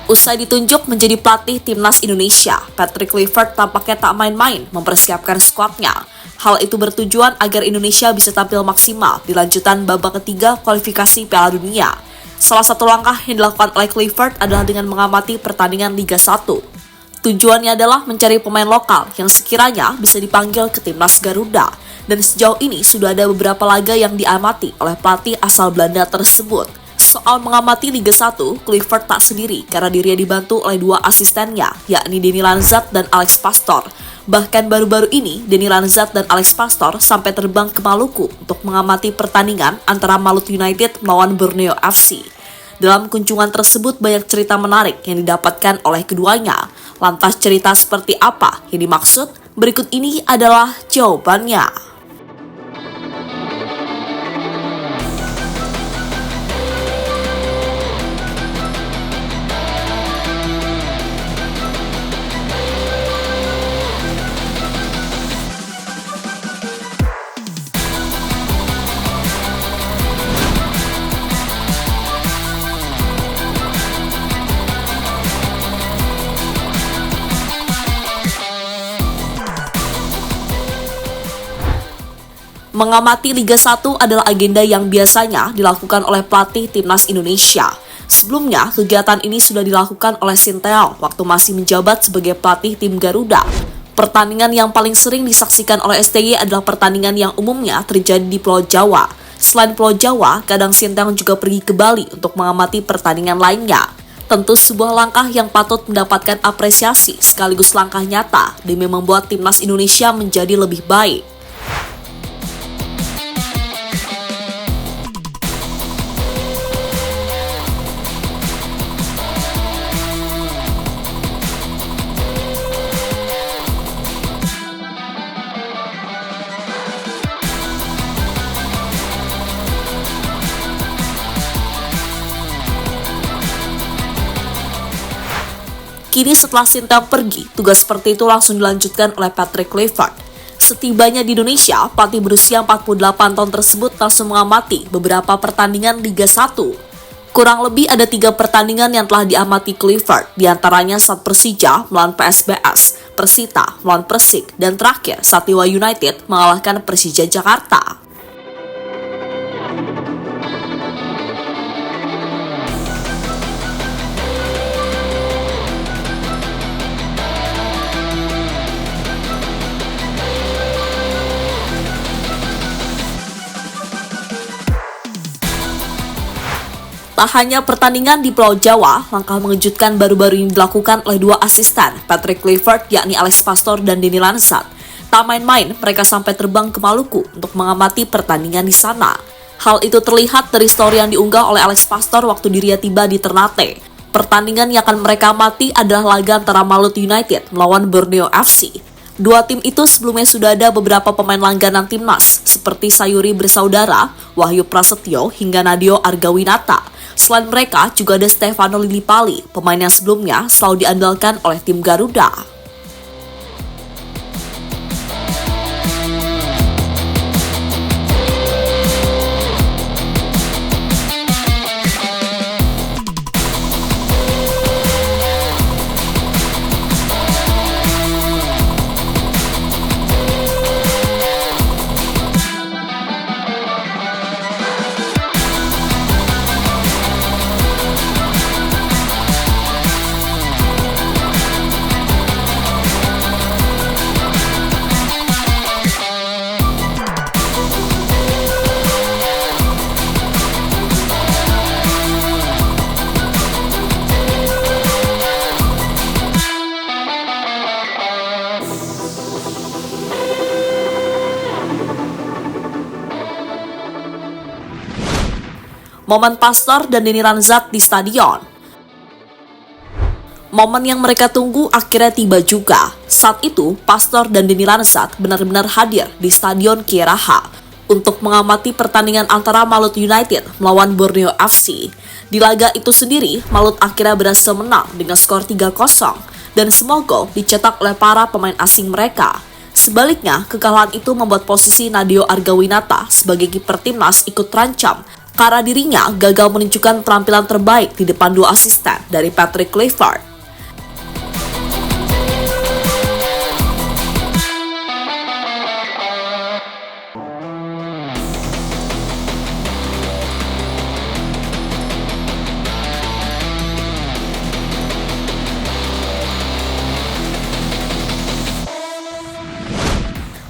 Usai ditunjuk menjadi pelatih timnas Indonesia, Patrick Kluivert tampaknya tak main-main mempersiapkan skuadnya. Hal itu bertujuan agar Indonesia bisa tampil maksimal di lanjutan babak ketiga kualifikasi Piala Dunia. Salah satu langkah yang dilakukan oleh Kluivert adalah dengan mengamati pertandingan Liga 1. Tujuannya adalah mencari pemain lokal yang sekiranya bisa dipanggil ke timnas Garuda. Dan sejauh ini sudah ada beberapa laga yang diamati oleh pelatih asal Belanda tersebut. Soal mengamati Liga 1, Kluivert tak sendiri karena dirinya dibantu oleh dua asistennya, yakni Denny Lanzat dan Alex Pastoor. Bahkan baru-baru ini, Denny Lanzat dan Alex Pastoor sampai terbang ke Maluku untuk mengamati pertandingan antara Malut United melawan Borneo FC. Dalam kunjungan tersebut banyak cerita menarik yang didapatkan oleh keduanya. Lantas cerita seperti apa yang dimaksud? Berikut ini adalah jawabannya. Mengamati Liga 1 adalah agenda yang biasanya dilakukan oleh pelatih timnas Indonesia. Sebelumnya, kegiatan ini sudah dilakukan oleh Sinteyong waktu masih menjabat sebagai pelatih tim Garuda. Pertandingan yang paling sering disaksikan oleh STY adalah pertandingan yang umumnya terjadi di Pulau Jawa. Selain Pulau Jawa, kadang Sinteyong juga pergi ke Bali untuk mengamati pertandingan lainnya. Tentu sebuah langkah yang patut mendapatkan apresiasi sekaligus langkah nyata demi membuat timnas Indonesia menjadi lebih baik. Kini setelah Sinteyong pergi, tugas seperti itu langsung dilanjutkan oleh Patrick Kluivert. Setibanya di Indonesia, pelatih berusia 48 tahun tersebut langsung mengamati beberapa pertandingan Liga 1. Kurang lebih ada 3 pertandingan yang telah diamati Kluivert, diantaranya saat Persija melawan PSBS, Persita melawan Persik, dan terakhir Satya United mengalahkan Persija Jakarta. Tak hanya pertandingan di Pulau Jawa, langkah mengejutkan baru-baru ini dilakukan oleh dua asisten Patrick Kluivert, yakni Alex Pastoor dan Denny Lanzat. Tak main-main, mereka sampai terbang ke Maluku untuk mengamati pertandingan di sana. Hal itu terlihat dari story yang diunggah oleh Alex Pastoor waktu dirinya tiba di Ternate. Pertandingan yang akan mereka amati adalah laga antara Malut United melawan Borneo FC. Dua tim itu sebelumnya sudah ada beberapa pemain langganan timnas, seperti Sayuri Bersaudara, Wahyu Prasetyo, hingga Nadeo Argawinata. Selain mereka, juga ada Stefano Lillipali, pemain yang sebelumnya selalu diandalkan oleh tim Garuda. Momen Pastoor dan Denny Lanzat di stadion. Momen yang mereka tunggu akhirnya tiba juga. Saat itu, Pastoor dan Denny Lanzat benar-benar hadir di Stadion Kieraha untuk mengamati pertandingan antara Malut United melawan Borneo FC. Di laga itu sendiri, Malut akhirnya berhasil menang dengan skor 3-0 dan semua gol dicetak oleh para pemain asing mereka. Sebaliknya, kekalahan itu membuat posisi Nadeo Argawinata sebagai kiper timnas ikut terancam. karena dirinya gagal menunjukkan penampilan terbaik di depan dua asisten dari Patrick Kluivert.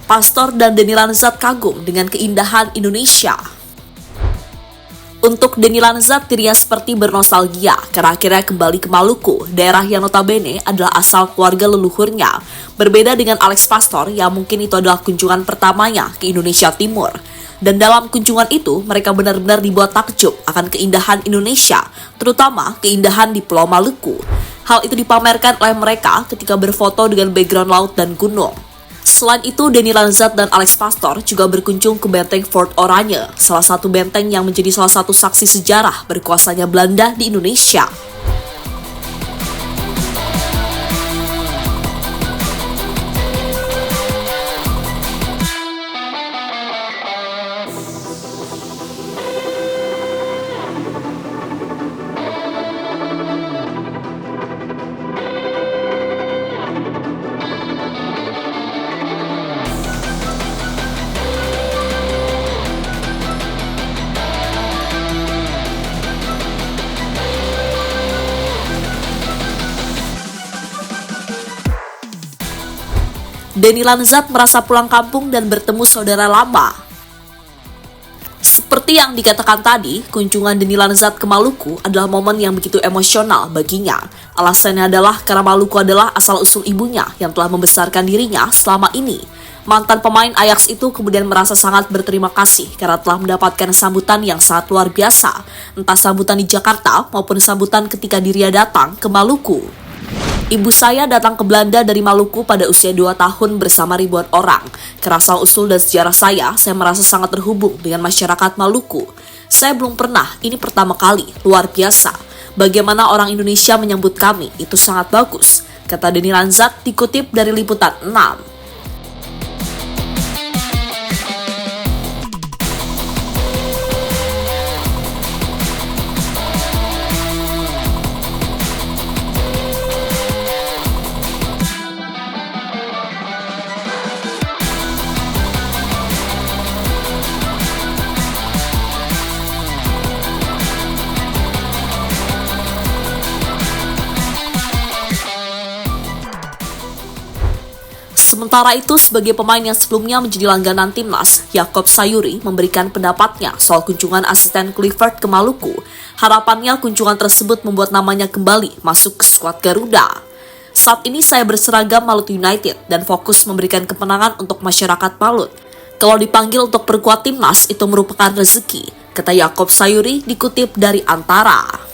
Pastor dan Denny Lanzat kagum dengan keindahan Indonesia. Untuk Denny Lanzat, dirinya seperti bernostalgia karena akhirnya kembali ke Maluku, daerah yang notabene adalah asal keluarga leluhurnya. Berbeda dengan Alex Pastor yang mungkin itu adalah kunjungan pertamanya ke Indonesia Timur. Dan dalam kunjungan itu, mereka benar-benar dibuat takjub akan keindahan Indonesia, terutama keindahan di Pulau Maluku. Hal itu dipamerkan oleh mereka ketika berfoto dengan background laut dan gunung. Selain itu, Denny Lanzat dan Alex Pastor juga berkunjung ke Benteng Fort Oranje, salah satu benteng yang menjadi salah satu saksi sejarah berkuasanya Belanda di Indonesia. Denny Lanzat merasa pulang kampung dan bertemu saudara lama. Seperti yang dikatakan tadi, kunjungan Denny Lanzat ke Maluku adalah momen yang begitu emosional baginya. Alasannya adalah karena Maluku adalah asal-usul ibunya yang telah membesarkan dirinya selama ini. Mantan pemain Ajax itu kemudian merasa sangat berterima kasih karena telah mendapatkan sambutan yang sangat luar biasa, entah sambutan di Jakarta maupun sambutan ketika dirinya datang ke Maluku. Ibu saya datang ke Belanda dari Maluku pada usia 2 tahun bersama ribuan orang. Karena asal-usul dan sejarah saya merasa sangat terhubung dengan masyarakat Maluku. Saya belum pernah, ini pertama kali, luar biasa. Bagaimana orang Indonesia menyambut kami, itu sangat bagus, kata Denny Lanzat dikutip dari Liputan 6. Sementara itu, sebagai pemain yang sebelumnya menjadi langganan timnas, Jakob Sayuri memberikan pendapatnya soal kunjungan asisten Kluivert ke Maluku. Harapannya kunjungan tersebut membuat namanya kembali masuk ke skuad Garuda. Saat ini saya berseragam Malut United dan fokus memberikan kemenangan untuk masyarakat Malut. Kalau dipanggil untuk perkuat timnas itu merupakan rezeki, kata Jakob Sayuri dikutip dari Antara.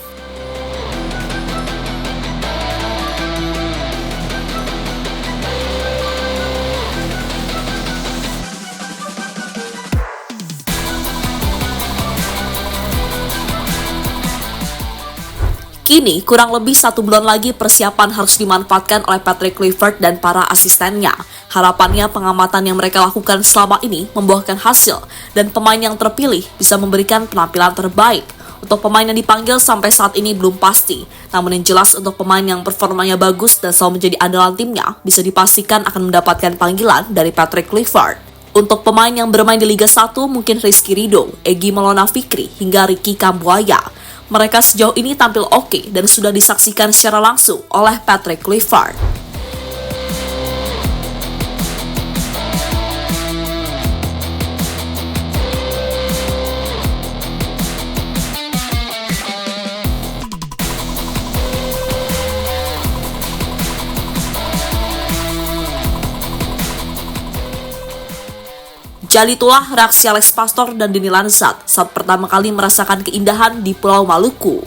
Kini, kurang lebih 1 bulan lagi persiapan harus dimanfaatkan oleh Patrick Kluivert dan para asistennya. Harapannya pengamatan yang mereka lakukan selama ini membuahkan hasil dan pemain yang terpilih bisa memberikan penampilan terbaik. Untuk pemain yang dipanggil sampai saat ini belum pasti, namun yang jelas untuk pemain yang performanya bagus dan selalu menjadi andalan timnya bisa dipastikan akan mendapatkan panggilan dari Patrick Kluivert. Untuk pemain yang bermain di Liga 1 mungkin Rizky Ridho, Egy Maulana Fikri hingga Ricky Kambuaya. Mereka sejauh ini tampil oke dan sudah disaksikan secara langsung oleh Patrick Kluivert. Jadi itulah reaksi Alex Pastor dan Denny Lanzat saat pertama kali merasakan keindahan di Pulau Maluku.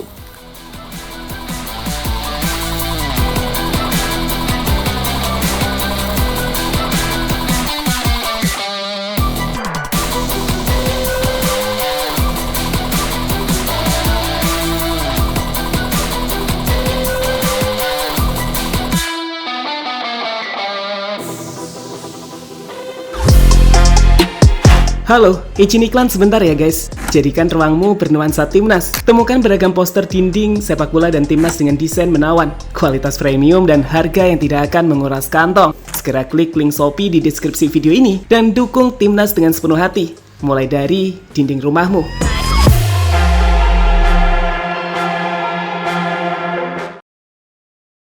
Halo, izin iklan sebentar ya guys. Jadikan ruangmu bernuansa timnas. Temukan beragam poster dinding, sepak bola dan timnas dengan desain menawan, kualitas premium dan harga yang tidak akan menguras kantong. Segera klik link Shopee di deskripsi video ini dan dukung timnas dengan sepenuh hati. Mulai dari dinding rumahmu.